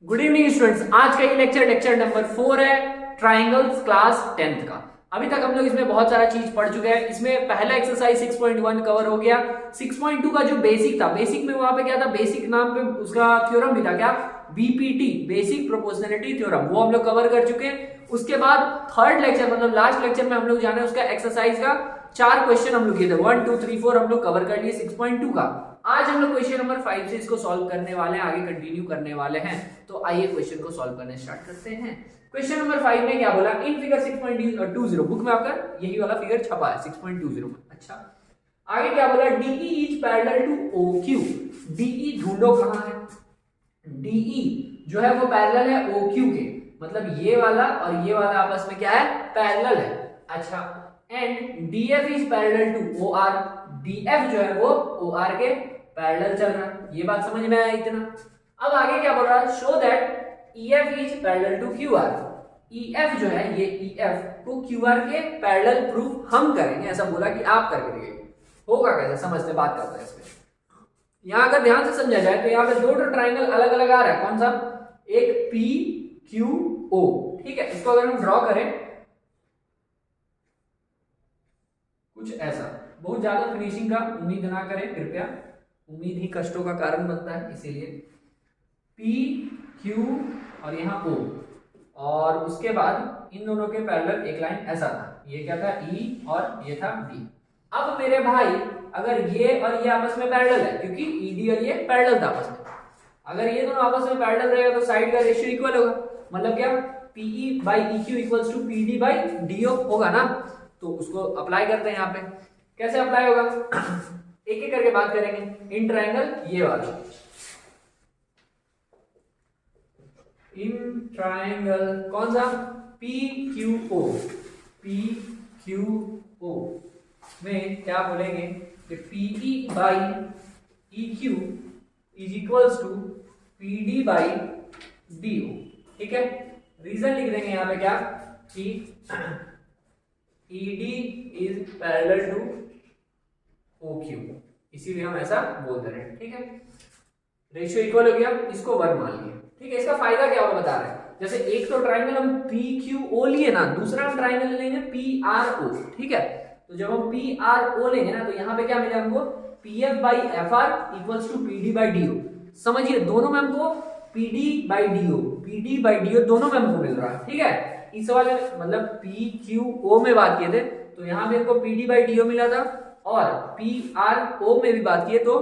Good evening students. आज का ये लेक्चर नंबर 4 है ट्राइंगल्स क्लास 10th का। अभी तक हम लोग इसमें बहुत सारा चीज पढ़ चुके हैं। इसमें पहला एक्सरसाइज 6.1 कवर हो गया। 6.2 का जो बेसिक था, बेसिक में वहां पे क्या था, बेसिक नाम पे उसका थ्योरम भी था, क्या, बीपीटी, बेसिक प्रोपोर्शनैलिटी थ्योरम, वो हम लोग कवर कर चुके हैं। उसके बाद थर्ड लेक्चर मतलब लास्ट लेक्चर में हम लोग जाने उसका एक्सरसाइज का 4 क्वेश्चन हम लोग किए थे, 1 2 3 4 हम लोग कवर कर लिए 6.2 का। आज हम लोग क्वेश्चन नंबर 5 से इसको सॉल्व करने वाले हैं, आगे कंटिन्यू करने वाले हैं। तो आइए क्वेश्चन को सॉल्व करने स्टार्ट करते हैं। क्वेश्चन नंबर 5 में क्या बोला, इन फिगर 6.20 बुक में आपका यही वाला फिगर छपा है 6.20 में। अच्छा, आगे क्या बोला, DE is parallel to OQ. DE ढूंढो कहां है। डीई जो है वो पैरेलल है ओक्यू के, मतलब ये वाला और ये वाला आपस में क्या है, पैरेलल है। अच्छा, and DF is parallel to OR. DF जो है वो ओआर के पैरेलल चल रहा है। ये बात समझ में आया इतना। अब आगे क्या बोल रहा है, show that EF is parallel to QR। EF जो है ये EF को QR के पैरेलल प्रूफ हम करेंगे, ऐसा बोला कि आप करके दिखाइए। होगा कैसे, समझते बात करते हैं इसमें। यहां अगर ध्यान से समझा जाए तो यहाँ पे दो ट्राइंगल अलग अलग आ रहा है। कौन सा, एक PQO, ठीक है। इसको अगर हम ड्रॉ करें कुछ ऐसा, बहुत ज्यादा फिनिशिंग का उम्मीद ना करें कृपया, उम्मीद ही कष्टों का कारण बनता है, इसीलिए P Q और यहाँ O, और उसके बाद इन दोनों के पैरेलल एक लाइन ऐसा था, ये क्या था E और ये था D। अब मेरे भाई अगर ये और ये आपस में पैरेलल है, क्योंकि ED और ये पैरेलल था आपस में, अगर ये दोनों आपस में पैरेलल रहेगा तो साइड का रेशियो इक्वल होगा, मतलब क्या, PE by EQ equals to PD by DO होगा ना। तो उसको अप्लाई करते हैं। यहाँ पे कैसे अप्लाई होगा एक एक करके बात करेंगे। इन ट्राइंगल ये वाला, इन ट्राइंगल कौन सा, PQO। PQO में क्या बोलेंगे कि PE by EQ is equals to PD by DO, ठीक है। रीजन लिख देंगे यहाँ पे क्या, कि ED is parallel to OQ, इसीलिए हम ऐसा बोल दे रहे हैं, ठीक है। रेशियो इक्वल हो गया, इसको 1 मान लिया, ठीक है। इसका फायदा क्या होगा बता रहे हैं, जैसे एक तो ट्राइंगल हम PQO लिए ना, दूसरा हम ट्राइंगल लेंगे PRO, ठीक है। तो जब हम PRO लेंगे ना तो यहाँ पे क्या मिलेगा हमको, PF by FR equals to PD by DO। समझिए दोनों में हमको PD by DO दोनों में हमको मिल रहा है, ठीक है। इस वाले मतलब PQO में बात किए थे तो यहाँ पे हमको PD by DO मिला था, और PRO में भी बात किए तो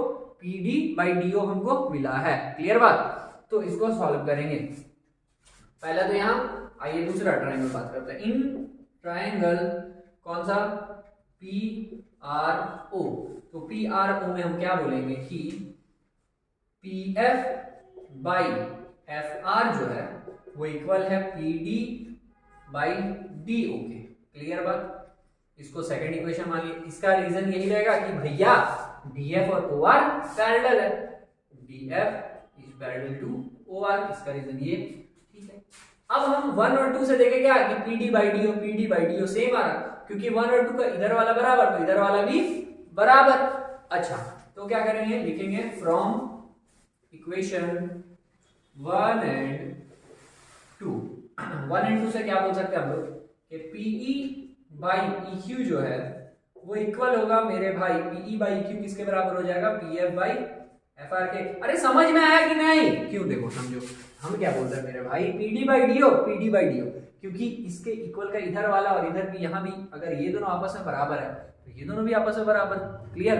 PD by DO हमको मिला है। क्लियर बात। तो इसको सॉल्व करेंगे। पहला तो यहाँ आइए दूसरा ट्राइंगल बात करते हैं। इन ट्राइंगल कौन सा, PRO। तो PRO में हम क्या बोलेंगे कि PF by FR जो है वो इक्वल है PD by DO के। क्लियर बात। इसको सेकंड इक्वेशन मान लीजिए। इसका रीजन यही रहेगा कि भैया DF और OR पैरेलल है, DF is parallel to OR, इसका रीजन ये, ठीक है। अब हम 1 और 2 से देखें क्या कि PD by DO सेम आ रहा, क्योंकि 1 और 2 का इधर वाला बराबर तो इधर वाला भी बराबर। अच्छा, तो क्या करेंगे, लिखेंगे फ्रॉम इक्वेशन 1 एंड 2। 1 एंड 2 से क्या बोल सकते हैं हम लोग कि PE by EQ जो है वो इक्वल होगा मेरे भाई, PE by EQ किसके बराबर हो जाएगा, PF by FR के। अरे समझ में आया कि नहीं, क्यों, देखो समझो हम क्या बोल रहे हैं मेरे भाई, PD by DO, क्योंकि इसके इक्वल का इधर वाला और इधर भी, यहाँ भी अगर ये दोनों आपस में बराबर है तो ये दोनों भी आपस में बराबर। क्लियर।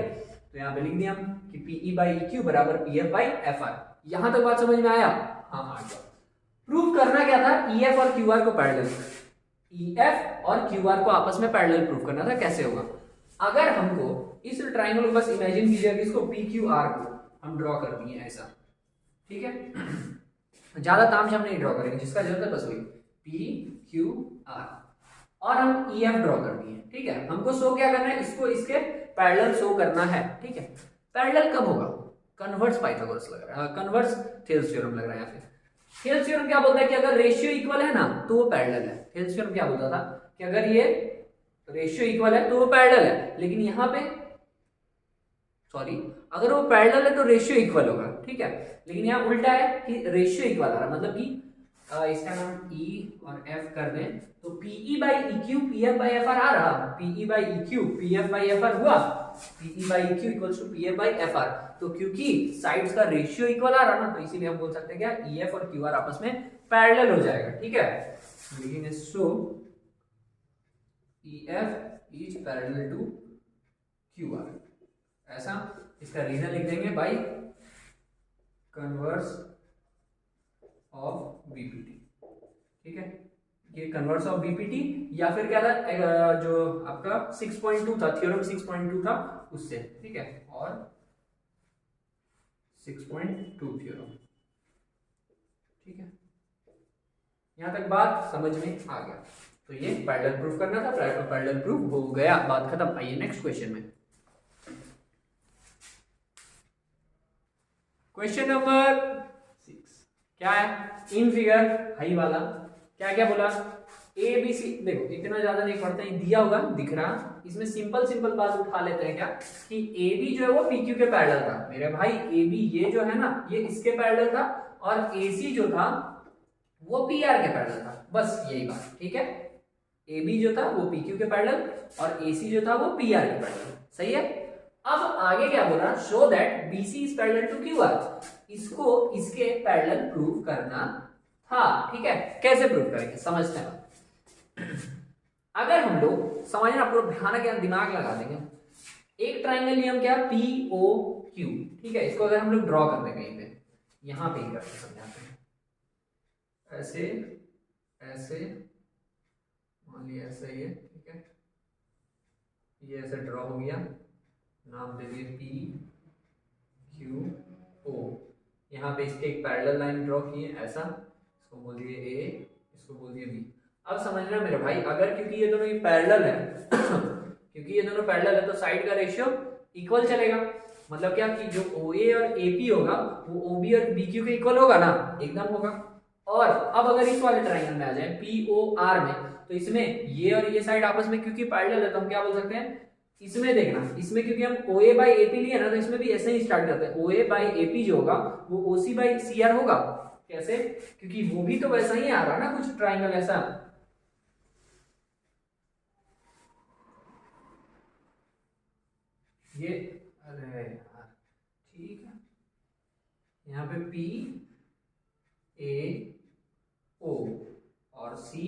तो यहाँ पे लिख दिया हम कि PE by EQ बराबर PF by FR। यहां तक बात समझ में आया। हाँ आ गया। प्रूव करना क्या था, EF और QR को पैरेलल, EF और QR को आपस में पैरेलल प्रूव करना था। कैसे होगा, अगर हमको इस ट्राइंगल को बस इमेजिन कीजिए कि इसको PQR को हम ड्रॉ कर दिए ऐसा, ठीक है। ज्यादा तामझाम नहीं ड्रॉ करेंगे, जिसका जरूरत है बस वही PQR, और हम EF ड्रॉ कर दिए, ठीक है। हमको शो क्या करना है, इसको इसके पैरेलल शो करना है, ठीक है। पैरेलल कब होगा, कन्वर्स पाइथागोरस लग रहा है, कन्वर्स थेल्स थ्योरम लग रहा है। यहाँ पे थेल्स थ्योरम क्या बोलता है कि अगर रेशियो इक्वल है ना तो वो पैरेलल है। थेल्स थ्योरम क्या बोलता था कि अगर ये रेशियो इक्वल है तो वो पैरेलल है, लेकिन यहाँ पे सॉरी, अगर वो पैरेलल है तो रेशियो इक्वल होगा, ठीक है। लेकिन यहाँ उल्टा है कि रेशियो इक्वल आ रहा है, मतलब कि इसका नाम E और F कर दें तो PE by EQ PF by FR आ रहा, PE by EQ PF by FR हुआ, PE by EQ equals to PF by FR। तो क्योंकि साइड्स का रेशियो इक्वल आ रहा ना, तो इसीलिए हम बोल सकते हैं क्या, EF और QR आपस में पैरेलल हो जाएगा, ठीक है। लिखेंगे so EF is parallel to QR, ऐसा। इसका रीजन लिख देंगे बाई कन्वर्स ऑफ बीपीटी, ठीक है। ये कन्वर्स ऑफ बीपीटी या फिर क्या था, जो आपका 6.2 था, थ्योरम 6.2 था उससे, ठीक है, और 6.2 थ्योरम, ठीक है। यहां तक बात समझ में आ गया। तो ये पैरेलल प्रूफ करना था, पैरेलल प्रूफ हो गया, बात खत्म। आइए नेक्स्ट क्वेश्चन में। क्वेश्चन नंबर 6 क्या है, इन फिगर हाई वाला क्या क्या बोला, ए बी सी, देखो इतना ज्यादा नहीं पढ़ते, दिया होगा दिख रहा, इसमें सिंपल सिंपल बात उठा लेते हैं क्या, कि ए बी जो है वो पी क्यू के पैरेलल था। मेरे भाई ए बी ये जो है ना, ये इसके पैरेलल था, और ए सी जो था वो पी आर के पैरेलल था, बस यही बात, ठीक है। ए बी जो था वो पी क्यू के पैरेलल, और ए सी जो था वो पी आर के पैरेलल, सही है। अब आगे क्या बोल रहा, show that B C is parallel to Q R, इसको इसके पैरेलल प्रूव करना था, ठीक है। कैसे प्रूव करेंगे समझते हैं। अगर हम लोग समझना, पूरा ध्यान क्या दिमाग लगा देंगे, एक ट्राइंगल लिए हम क्या, पी ओ क्यू, ठीक है। इसको अगर हम लोग ड्रॉ कर दें कहीं पे, यहां पे ही करके समझाते हैं, ऐसे ऐसे, मान लिया ऐसा ही है, ठीक है। ये ऐसे ड्रॉ हो गया, नाम दे दिए पी क्यू ओ, यहाँ पे इसके एक पैरेलल लाइन ड्रॉ किए ऐसा, इसको बोल दिए ए, इसको बोल दिए बी। अब समझना मेरे भाई, अगर क्योंकि ये दोनों पैरेलल है क्योंकि ये दोनों पैरेलल है तो साइड का रेशियो इक्वल चलेगा, मतलब क्या कि जो ओ ए और ए पी होगा वो ओ बी और बी क्यू के इक्वल होगा ना, एकदम होगा। और अब अगर इस वाले ट्राइंगल में आ जाए पी ओ आर में, तो इसमें ये और ये साइड आपस में क्योंकि पैरेलल है तो हम क्या बोल सकते हैं, इसमें देखना, इसमें क्योंकि हम ओ ए बाई ए पी लिए ना, तो इसमें भी ऐसे ही स्टार्ट करते हैं, ओ ए बाई ए पी जो होगा वो ओ सी बाई सी आर होगा। कैसे, क्योंकि वो भी तो वैसा ही आ रहा ना कुछ ट्राइंगल ऐसा, ये, अरे यार ठीक है, यहाँ पे पी ए ओ और सी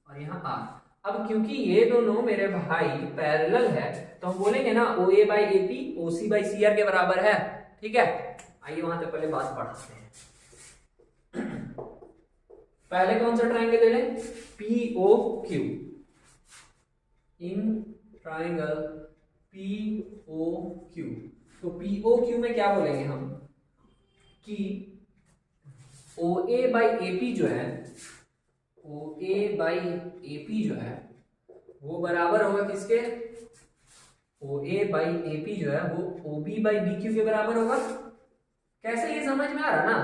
और यहाँ आर। अब क्योंकि ये दोनों मेरे भाई पैरेलल है तो हम बोलेंगे ना O A by A P O C by C R के बराबर है, ठीक है। आइए वहां से पहले बात पढ़ते हैं। पहले कौन सा ट्राइंगल ले लें, P O Q, in triangle P O Q. तो पी ओ क्यू में क्या बोलेंगे हम कि ओ ए बाई ए पी जो है, ओ ए बाई ए पी जो है वो बराबर होगा किसके, ओ ए बाई ए पी जो है वो O B by B Q के बराबर होगा। कैसे, ये समझ में आ रहा ना,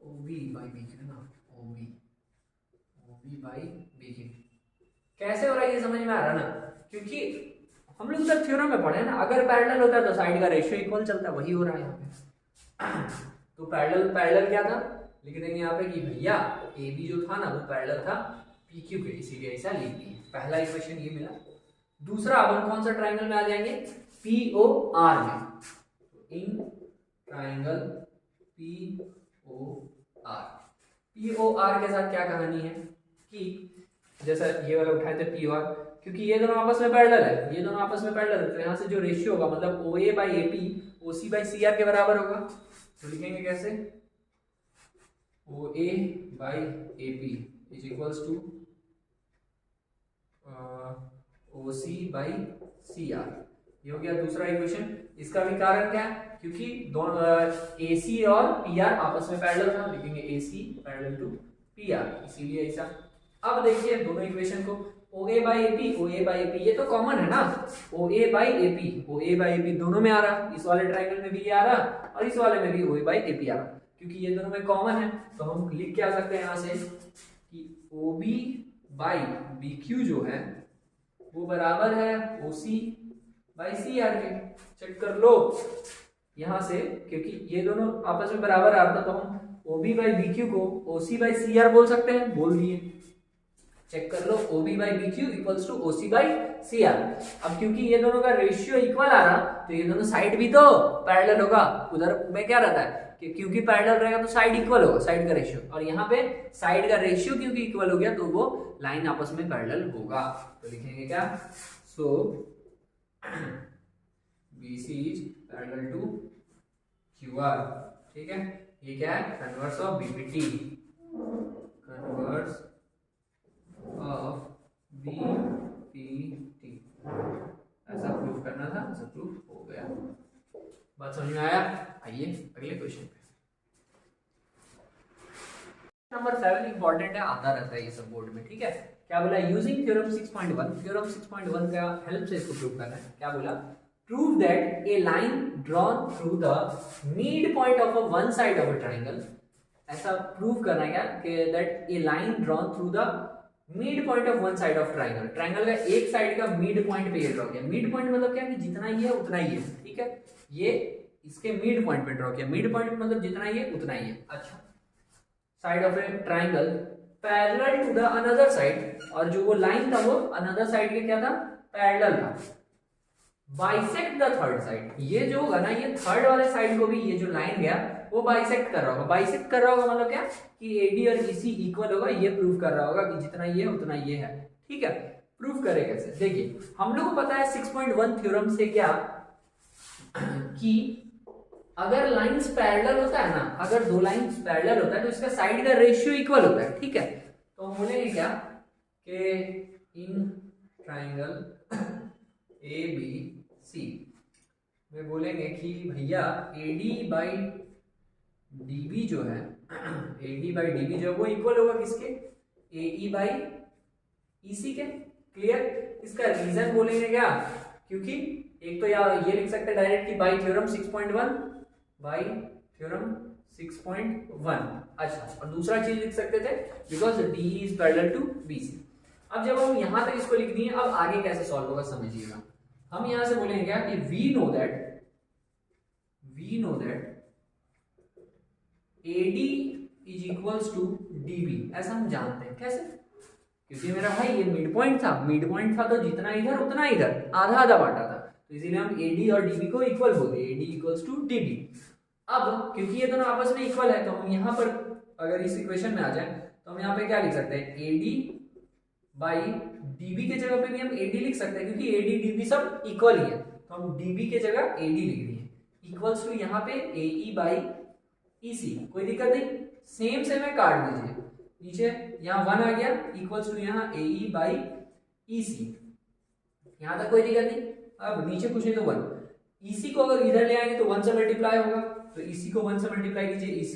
O B by B Q ना, O B by B Q कैसे हो रहा है, ये समझ में आ रहा ना, क्योंकि हम लोग उधर थ्योरम में पढ़े ना, अगर पैरेलल होता है तो साइड का रेशियो इक्वल चलता है, वही हो रहा है यहाँ पे। तो पैरेलल क्या था, लिख देंगे यहाँ पे कि भैया ए बी जो था ना वो पैरेलल था पी क्यू के, इसीलिए ऐसा लिख दिए। पहला इक्वेशन ये मिला। दूसरा, अब हम कौन सा ट्राइंगल में आ जाएंगे, पी ओ आर में, in triangle P O R. P O R के साथ क्या कहानी है कि जैसा ये वाला उठाए थे पी ओ आर, क्योंकि ये दोनों आपस में पैरेलल है, ये दोनों आपस में पैरेलल है, तो यहाँ से जो रेशियो होगा मतलब O A by A P O C by C R के बराबर होगा। तो लिखेंगे कैसे, O A by A P is equals to O C by C R. ये हो गया दूसरा इक्वेशन। इसका भी कारण क्या है, क्योंकि दोनों ए सी और पी आर आपस में पैरेलल था, लिखेंगे A C parallel to P R, इसीलिए ऐसा। अब देखिए दोनों इक्वेशन को, O A by A P, O A by A P ये तो कॉमन है ना, O A by A P, O A by A P दोनों में आ रहा, इस वाले ट्राइंगल में भी ये आ रहा और इस वाले में भी ओ ए बाई ए पी आ रहा। क्योंकि ये दोनों में कॉमन है तो हम लिख क्या सकते हैं यहाँ से कि O B by B Q जो है वो बराबर है O C by C R के। चेक कर लो यहां से, क्योंकि ये दोनों आपस में बराबर आ रहा था तो हम OB बाई BQ को OC बाई CR बोल सकते हैं, बोल दिए। चेक कर लो OB by BQ equals to OC by CR। अब क्योंकि ये दोनों का रेशियो इक्वल आ रहा तो ये दोनों साइड भी तो पैरेलल होगा। उधर में क्या रहता है कि क्योंकि पैरेलल रहेगा तो साइड इक्वल होगा, साइड का रेशियो, और यहाँ पे साइड का रेशियो क्योंकि इक्वल हो गया तो वो लाइन आपस में पैरेलल होगा। तो लिखेंगे क्या, so BC is parallel to QR। ठीक है, ये क्या है, converse of BPT, converse of BPT। ऐसा प्रूफ करना था, ऐसा प्रूफ हो गया। बात समझ में आया? आइए अगले क्वेश्चन पे। नंबर 7 इंपॉर्टेंट है, आता रहता है ये सब बोर्ड में। ठीक है, क्या बोला, यूजिंग थ्योरम 6.1। थ्योरम 6.1 का हेल्प से इसको प्रूव करना है। क्या बोला, prove that A line drawn through the mid point of a one side of a triangle. ऐसा प्रूव करना है क्या कि that A line drawn through the mid point of one side of triangle. Triangle का एक side का mid point पे ये ड्रॉ किया। मिड पॉइंट मतलब क्या कि जितना ही है उतना ही है। ठीक है, ये इसके मिड पॉइंट पे ड्रॉ किया। मिड पॉइंट मतलब जितना ही है उतना ही है। अच्छा, side of a triangle parallel to the another side, और जो वो लाइन था वो अनदर साइड के क्या था, पैरेलल था। बाइसेक्ट द थर्ड साइड, ये जो होगा ना, ये थर्ड वाले साइड को भी ये जो लाइन गया वो बाइसेक्ट कर रहा होगा। बाइसेक्ट कर रहा होगा मतलब क्या कि AD और EC इक्वल होगा, ये प्रूव कर रहा होगा कि जितना ये है उतना ये है। ठीक है, प्रूव करे कैसे, देखिए हम लोग को पता है 6.1 थ्योरम से क्या कि अगर लाइंस पैरेलल होता है ना, अगर दो लाइंस पैरेलल होता है तो इसका साइड का रेशियो इक्वल होता है। ठीक है, तो हम बोलेंगे क्या कि इन ट्राइंगल ABC में बोलेंगे कि भैया AD बाई DB जो है, AD बाई DB जो है वो इक्वल होगा किसके, AE बाई EC के। क्लियर, इसका रीजन बोलेंगे क्या, क्योंकि एक तो यार ये लिख सकते हैं डायरेक्ट कि बाई थ्योरम 6.1, बाई थ्योरम 6.1। अच्छा, और दूसरा चीज लिख सकते थे because DE is parallel to BC। अब जब हम यहां तक इसको लिख दिए, अब आगे कैसे सॉल्व होगा समझिएगा। हम यहां से बोलेंगे क्या कि we know that AD is equals to DB। ऐसा हम जानते हैं कैसे, क्योंकि मेरा भाई ये मिड पॉइंट था तो जितना इधर उतना इधर, आधा आधा बांटा था, तो इसीलिए हम AD और DB को इक्वल बोल दिए, AD इक्वल्स टू DB। अब क्योंकि ये दोनों आपस में इक्वल है तो हम यहाँ पर अगर इस इक्वेशन में आ जाए तो हम यहाँ पे क्या लिख सकते हैं, AD बाई DB के जगह पे भी हम AD लिख सकते हैं, क्योंकि AD DB सब इक्वल ही है, तो हम DB के जगह AD लिख दिए, इक्वल्स टू यहाँ पे AE बाई EC। कोई दिक्कत नहीं, सेम से मैं काट दीजिए, नीचे यहाँ 1 आ गया इक्वल्स टू यहाँ AE बाई EC। यहाँ तक कोई दिक्कत नहीं। अब नीचे कुछ नहीं तो 1, EC को अगर इधर ले आएंगे तो 1 से मल्टीप्लाई होगा, तो EC को 1 से मल्टीप्लाई कीजिए EC,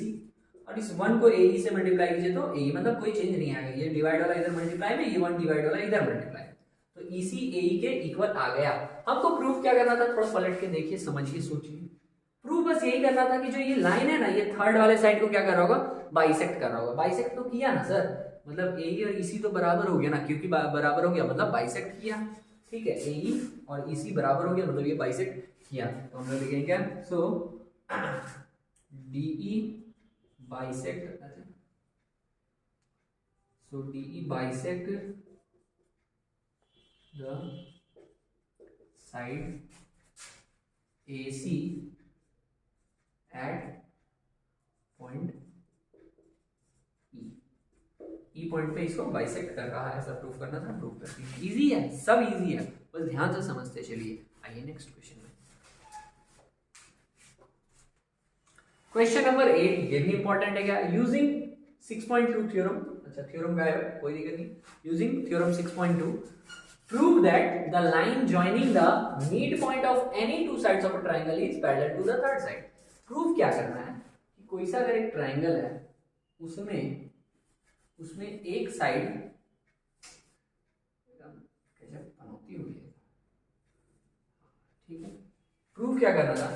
और इस 1 को AE से मल्टीप्लाई कीजिए तो AE, मतलब कोई चेंज नहीं आएगा, ये डिवाइड वाला इधर मल्टीप्लाई में, ये 1 डिवाइड वाला इधर मल्टीप्लाई, तो EC AE के इक्वल आ गया। हमको प्रूफ क्या करना था, थोड़ा पलट के देखिए, समझिए, सोचिए। प्रूफ बस यही करना था कि जो ये लाइन है ना, ये थर्ड वाले साइड को क्या कर रहा होगा, बाइसेक्ट कर रहा होगा। बाइसेक्ट तो किया ना सर, मतलब AE और EC तो बराबर हो गया ना, क्योंकि बराबर हो गया मतलब बाइसेक्ट किया। ठीक है, AE और EC बराबर हो गया मतलब ये बाइसेक्ट किया, तो हम लोग लिखेंगे क्या, सो DE bisect, so DE bisect the side AC at point E point पे इसको बाइसेक्ट कर रहा है, ऐसा प्रूफ करना था, प्रूफ करते हैं। इजी है, सब इजी है, बस ध्यान से समझते चलिए। आइए नेक्स्ट क्वेश्चन में, क्वेश्चन नंबर 8, ये भी इंपॉर्टेंट है क्या, यूजिंग 6.2 थ्योरम। अच्छा, थ्योरम का है, कोई दिक्कत नहीं। Using theorem 6.2 prove that the line joining the mid point of any two sides of a triangle is parallel to the third side. Prove क्या करना है कि कोई सा अगर एक ट्रायंगल है, उसमें एक साइड पनौती हुई है। ठीक है, प्रूव क्या करना था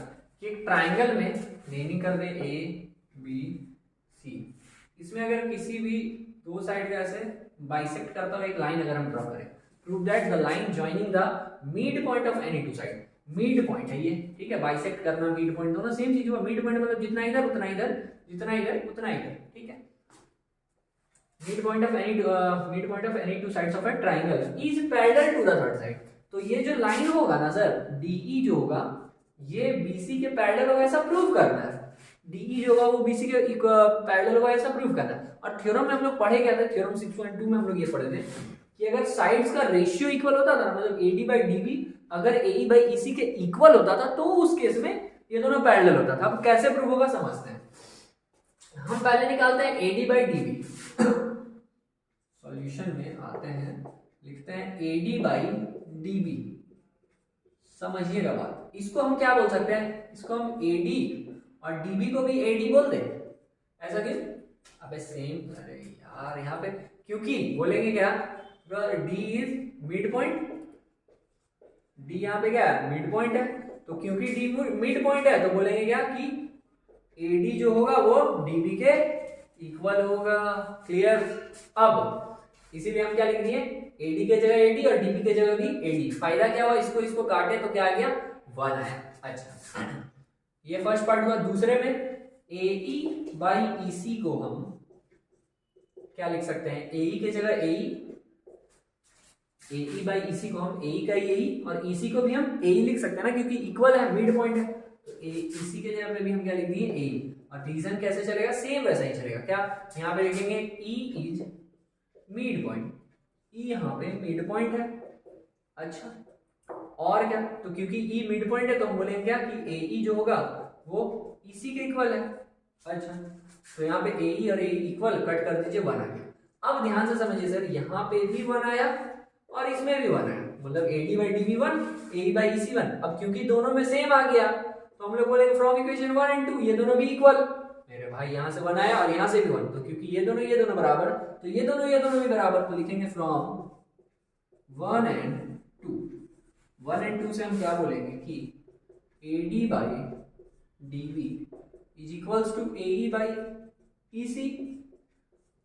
कि एक ट्रायंगल में नेमिंग कर दे ABC, इसमें अगर किसी भी दो साइड का ऐसे बाइसेक्ट करता हुआ एक लाइन अगर हम ड्रॉ करें, prove that the line joining the mid point of any to side. Mid point है ये, ठीक है, बाइसेक्ट करना मिड पॉइंट दोनों सेम चीज हुआ। मिड पॉइंट मतलब जितना इधर उतना इधर, जितना इधर उतना इधर, ठीक है। Mid point of any two sides of a triangle is parallel to the third side. तो ये जो लाइन होगा ना सर, डीई जो होगा ये बीसी के पैरेलल होगा ऐसा प्रूव करना है। डीई जो होगा वो बीसी के पैरेलल होगा ऐसा प्रूव करना है। और थ्योरम में हम लोग पढ़े क्या था, थ्योरम 6.2 में हम लोग ये पढ़े थे कि अगर साइड्स का रेशियो इक्वल होता था, मतलब एडी बाई डीबी अगर एई बाई ईसी के इक्वल होता था तो उस केस में ये दोनों पैरेलल होता था। अब कैसे प्रूव होगा समझते हैं। हम पहले निकालते हैं एडी बाई डीबी। सॉल्यूशन में आते हैं, लिखते हैं एडी बाई डीबी। समझिएगा बात, इसको हम क्या बोल सकते हैं, इसको हम एडी और डीबी को भी एडी बोल दें, ऐसा क्यों? अबे सेम, अरे यार यहाँ पे क्योंकि बोलेंगे क्या, D is mid point, D यहाँ पे क्या है मिड पॉइंट है, तो क्योंकि डी मिड पॉइंट है तो बोलेंगे क्या कि एडी जो होगा वो डीबी के इक्वल होगा। क्लियर? अब इसीलिए हम क्या लिख दिए, एडी के जगह एडी और डीबी के जगह भी एडी। फायदा क्या हुआ, इसको काटे तो क्या आ गया 1 आया। अच्छा, ये फर्स्ट पार्ट हुआ। दूसरे में एई बाई ईसी को हम क्या लिख सकते हैं, एई के जगह एई बाई ईसी को हम एई का एई और ईसी को भी हम एई लिख सकते हैं ना, क्योंकि इक्वल है, मिड पॉइंट है। तो ईसी के जगह पे भी हम क्या लिख दिए एई। और रीजन कैसे चलेगा, सेम वैसा ही चलेगा। क्या यहाँ पे लिखेंगे ई इज मिड पॉइंट, ई यहाँ पे मिड पॉइंट है। अच्छा, और क्या, तो क्योंकि ई मिड पॉइंट है तो हम बोलेंगे क्या कि एई जो होगा वो ईसी के इक्वल है। अच्छा, तो यहाँ पे एई और एई इक्वल, कट कर दीजिए 1 आ गया। अब ध्यान से समझिए सर, यहाँ पे भी 1 आया और इसमें भी 1 आया, मतलब AD by DB 1, AE by EC 1। अब क्योंकि दोनों में सेम आ गया तो हम लोग बोलेंगे फ्रॉम इक्वेशन 1 and 2 ये दोनों भी इक्वल। मेरे भाई यहाँ से 1 आया और यहाँ से भी 1, तो क्योंकि ये दोनों बराबर, तो ये दोनों भी बराबर, तो लिखेंगे फ्रॉम 1 and 2। 1 and 2 से हम क्या बोलेंगे कि AD by DB is equals to AE by EC.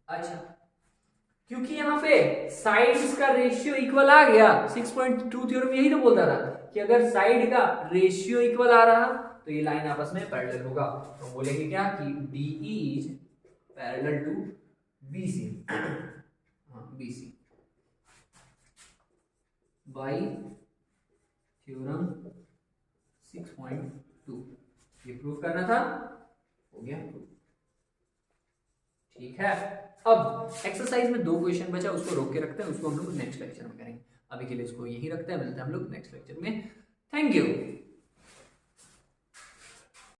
अच्छा, क्योंकि यहाँ पे साइड्स का रेशियो इक्वल आ गया, 6.2 थ्योरम यही तो बोलता था कि अगर साइड का रेशियो इक्वल आ रहा तो ये लाइन आपस में पैरेलल होगा। तो बोलेंगे क्या कि DE is parallel to BC, BC by theorem 6.2। ये प्रूफ करना था, हो गया। ठीक है, अब एक्सरसाइज में 2 क्वेश्चन बचा, उसको रोक के रखते हैं, उसको हम लोग नेक्स्ट लेक्चर में करेंगे। अभी के लिए इसको यही रखते हैं, मिलते हैं हम लोग नेक्स्ट लेक्चर में। Thank you.